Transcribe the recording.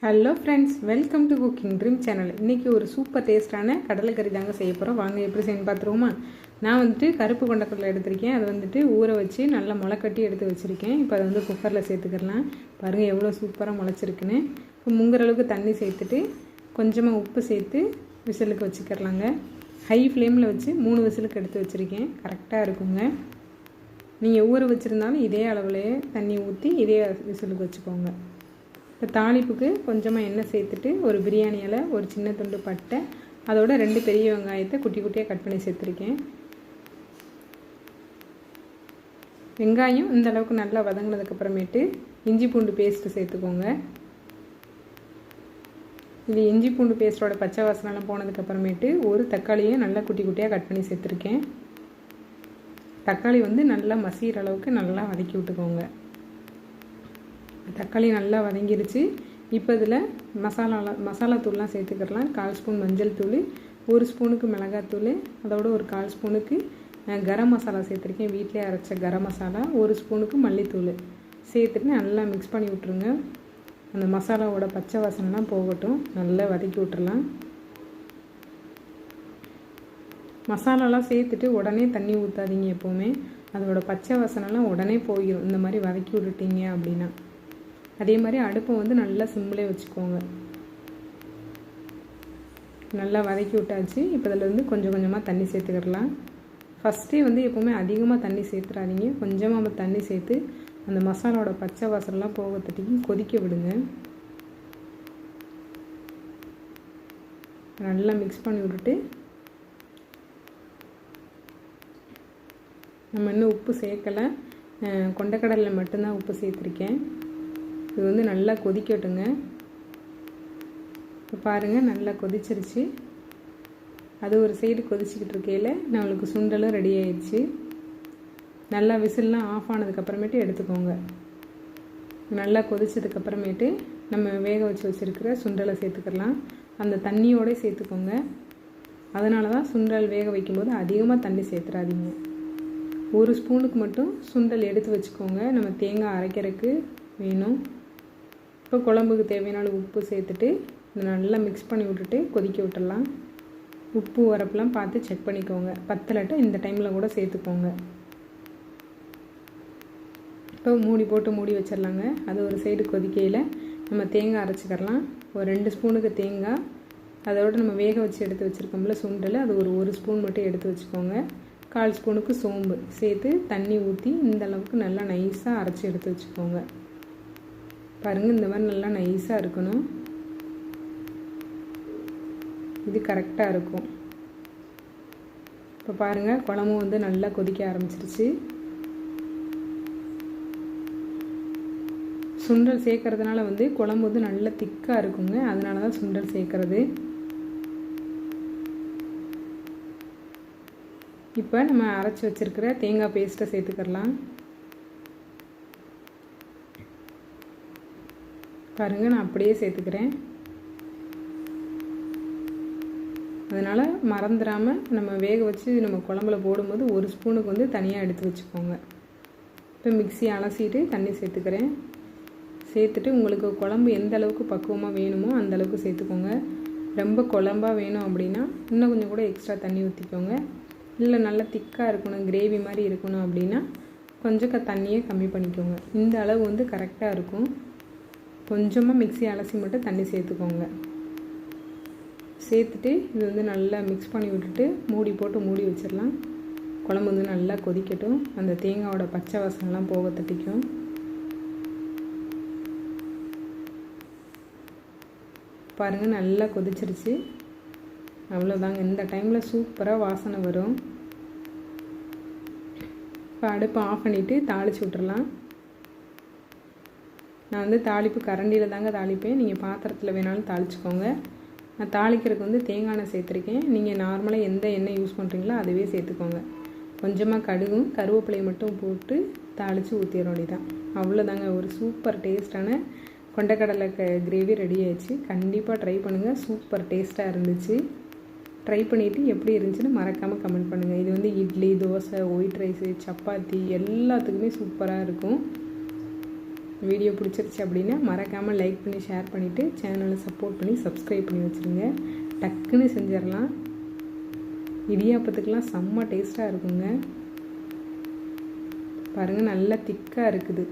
Hello friends, welcome to cooking dream channel. இன்றைக்கி ஒரு super டேஸ்ட்டான கடலைக்கறி தாங்க செய்ய போகிறோம். வாங்க எப்படி செய்யணும் பார்த்துருவோமா. நான் கருப்பு கொண்டக்கடலை எடுத்திருக்கேன். அதை ஊற வச்சு நல்லா முளைக்கட்டி எடுத்து வச்சுருக்கேன். இப்போ அதை குக்கரில் சேர்த்துக்கலாம். பாருங்கள் எவ்வளோ சூப்பராக முளைச்சிருக்குன்னு. இப்போ முங்குற அளவுக்கு தண்ணி சேர்த்துட்டு கொஞ்சமாக உப்பு சேர்த்து விசிலுக்கு வச்சுக்கிறலாங்க. ஹை ஃப்ளேமில் வச்சு 3 விசிலுக்கு எடுத்து வச்சுருக்கேன். கரெக்டாக இருக்குங்க. நீங்கள் ஊற வச்சுருந்தாலும் இதே அளவுலேயே தண்ணி ஊற்றி இதே விசிலுக்கு வச்சுக்கோங்க. இப்போ தாளிப்புக்கு கொஞ்சமாக எண்ணெய் சேர்த்துட்டு ஒரு பிரியாணி இலை, ஒரு சின்ன துண்டு பட்டை, அதோட 2 பெரிய வெங்காயத்தை குட்டி குட்டியாக கட் பண்ணி சேர்த்துருக்கேன். வெங்காயம் இந்த அளவுக்கு நல்லா வதங்கினதுக்கப்புறமேட்டு இஞ்சி பூண்டு பேஸ்ட்டு சேர்த்துக்கோங்க. இது இஞ்சி பூண்டு பேஸ்ட்டோட பச்சை வாசனைலாம் போனதுக்கப்புறமேட்டு ஒரு தக்காளியை நல்லா குட்டி குட்டியாக கட் பண்ணி சேர்த்துருக்கேன். தக்காளி நல்லா மசிகிற அளவுக்கு நல்லா வதக்கி விட்டுக்கோங்க. தக்காளி நல்லா வதங்கிருச்சு. இப்போ இதில் மசாலா தூள்லாம் சேர்த்துக்கலாம். 1/4 ஸ்பூன் மஞ்சள் தூள், 1 ஸ்பூனுக்கு மிளகாத்தூள், அதோட ஒரு 1/4 ஸ்பூனுக்கு கரம் மசாலா சேர்த்துருக்கேன். வீட்டிலே அரைச்ச கரம் மசாலா, 1 ஸ்பூனுக்கு மல்லித்தூள் சேர்த்துட்டு நல்லா மிக்ஸ் பண்ணி விட்ருங்க. அந்த மசாலாவோட பச்சை வாசனைலாம் போகட்டும். நல்லா வதக்கி விட்டுறலாம். மசாலாலாம் சேர்த்துட்டு உடனே தண்ணி ஊற்றாதீங்க. எப்போவுமே அதோட பச்சை வாசனைலாம் உடனே போயிடும் இந்த மாதிரி வதக்கி விட்டுட்டீங்க அப்படின்னா. அதே மாதிரி அடுப்பை நல்லா சிம்மிலே வச்சுக்கோங்க. நல்லா வதக்கி விட்டாச்சு. இப்போ இதில் கொஞ்சம் கொஞ்சமாக தண்ணி சேர்த்துக்கிடலாம். ஃபஸ்ட்டே எப்போவுமே அதிகமாக தண்ணி சேர்த்துறாதீங்க. கொஞ்சமாக தண்ணி சேர்த்து அந்த மசாலாவோட பச்சை வாசலாம் போகத்தட்டிக்கு கொதிக்க விடுங்க. நல்லா மிக்ஸ் பண்ணி விட்டுட்டு நம்ம இன்னும் உப்பு சேர்க்கலை. கொண்டக்கடலில் மட்டும்தான் உப்பு சேர்த்துருக்கேன். இது நல்லா கொதிக்கட்டுங்க. இப்போ பாருங்கள் நல்லா கொதிச்சிருச்சு. அது ஒரு சைடு கொதிச்சிக்கிட்டு இருக்கையில் நம்மளுக்கு சுண்டலும் ரெடி ஆயிடுச்சு. நல்லா விசில்லாம் ஆஃப் ஆனதுக்கப்புறமேட்டு எடுத்துக்கோங்க. நல்லா கொதிச்சதுக்கப்புறமேட்டு நம்ம வேக வச்சு வச்சுருக்கிற சுண்டலை சேர்த்துக்கலாம். அந்த தண்ணியோடு சேர்த்துக்கோங்க. அதனால தான் சுண்டல் வேக வைக்கும்போது அதிகமாக தண்ணி சேர்த்துறாதீங்க. 1 ஸ்பூனுக்கு மட்டும் சுண்டல் எடுத்து வச்சுக்கோங்க. நம்ம தேங்காய் அரைக்கிறதுக்கு வேணும். இப்போ குழம்புக்கு தேவையான உப்பு சேர்த்துட்டு நல்லா மிக்ஸ் பண்ணி விட்டுட்டு கொதிக்க விட்டுடலாம். உப்பு உரப்பெல்லாம் பார்த்து செக் பண்ணிக்கோங்க. பத்தலட்டை இந்த டைமில் கூட சேர்த்துக்கோங்க. இப்போ மூடி போட்டு மூடி வச்சிடலாங்க. அது ஒரு சைடு கொதிக்கையில் நம்ம தேங்காய் அரைச்சிக்கிறலாம். ஒரு 2 ஸ்பூனுக்கு தேங்காய், அதோட நம்ம வேக வச்சு எடுத்து வச்சுருக்கோம்ல சுண்டல், அது ஒரு 1 ஸ்பூன் மட்டும் எடுத்து வச்சுக்கோங்க. 1/4 ஸ்பூனுக்கு சோம்பு சேர்த்து தண்ணி ஊற்றி இந்த அளவுக்கு நல்லா நைஸாக அரைச்சி எடுத்து வச்சுக்கோங்க. பாருங்கள் இந்த மாதிரி நல்லா நைஸாக இருக்கணும். இது கரெக்டாக இருக்கும். இப்போ பாருங்கள் குழம்பு நல்லா கொதிக்க ஆரம்பிச்சிருச்சு. சுண்டல் சேர்க்கறதுனால குழம்பு நல்லா திக்காக இருக்குங்க. அதனால தான் சுண்டல் சேர்க்கறது. இப்போ நம்ம அரைச்சி வச்சுருக்கிற தேங்காய் பேஸ்ட்டை சேர்த்துக்கலாம். பாருங்கள் நான் அப்படியே சேர்த்துக்கிறேன். அதனால் மறந்துடாமல் நம்ம வேக வச்சு நம்ம குழம்புல போடும்போது 1 ஸ்பூனுக்கு தனியாக எடுத்து வச்சுக்கோங்க. இப்போ மிக்ஸி அலசிட்டு தண்ணி சேர்த்துக்கிறேன். சேர்த்துட்டு உங்களுக்கு குழம்பு எந்த அளவுக்கு பக்குவமாக வேணுமோ அந்த அளவுக்கு சேர்த்துக்கோங்க. ரொம்ப குழம்பாக வேணும் அப்படின்னா இன்னும் கொஞ்சம் கூட எக்ஸ்ட்ரா தண்ணி ஊற்றிக்கோங்க. இல்லை நல்லா திக்காக இருக்கணும், கிரேவி மாதிரி இருக்கணும் அப்படின்னா கொஞ்சம் தண்ணியை கம்மி பண்ணிக்கோங்க. இந்த அளவு கரெக்டாக இருக்கும். கொஞ்சமாக மிக்ஸி அலசி மட்டும் தண்ணி சேர்த்துக்கோங்க. சேர்த்துட்டு இது நல்லா மிக்ஸ் பண்ணி விட்டுட்டு மூடி போட்டு மூடி வச்சிடலாம். குழம்பு நல்லா கொதிக்கட்டும். அந்த தேங்காயோட பச்சை வாசனைலாம் போக தட்டிக்கும். பாருங்கள் நல்லா கொதிச்சிருச்சு. அவ்வளோதாங்க. இந்த டைமில் சூப்பராக வாசனை வரும். இப்போ அடுப்பை ஆஃப் பண்ணிவிட்டு தாளித்து விட்டுறலாம். நான் தாளிப்பு கரண்டியில் தாங்க தாளிப்பேன். நீங்கள் பாத்திரத்தில் வேணாலும் தாளிச்சுக்கோங்க. நான் தாளிக்கிறதுக்கு தேங்காய் எண்ணெய் சேர்த்துருக்கேன். நீங்கள் நார்மலாக எந்த எண்ணெய் யூஸ் பண்ணுறீங்களோ அதுவே சேர்த்துக்கோங்க. கொஞ்சமாக கடுகும் கருவேப்பிலையை மட்டும் போட்டு தாளித்து ஊற்றிட வேண்டியதான். அவ்வளோதாங்க. ஒரு சூப்பர் டேஸ்டான கொண்டக்கடலை கிரேவி ரெடி ஆயிடுச்சு. கண்டிப்பாக ட்ரை பண்ணுங்கள். சூப்பர் டேஸ்ட்டாக இருந்துச்சு. ட்ரை பண்ணிவிட்டு எப்படி இருந்துச்சுன்னு மறக்காமல் கமெண்ட் பண்ணுங்கள். இது இட்லி, தோசை, ஒயிட் ரைஸு, சப்பாத்தி எல்லாத்துக்குமே சூப்பராக இருக்கும். வீடியோ பிடிச்சிருச்சு அப்படின்னா மறக்காமல் லைக் பண்ணி ஷேர் பண்ணிவிட்டு சேனலை சப்போர்ட் பண்ணி சப்ஸ்கிரைப் பண்ணி வச்சுருங்க. டக்குன்னு செஞ்சிடலாம். இடியாப்பத்துக்கெலாம் செம்ம டேஸ்ட்டாக இருக்குங்க. பாருங்கள், நல்லா திக்காக இருக்குது.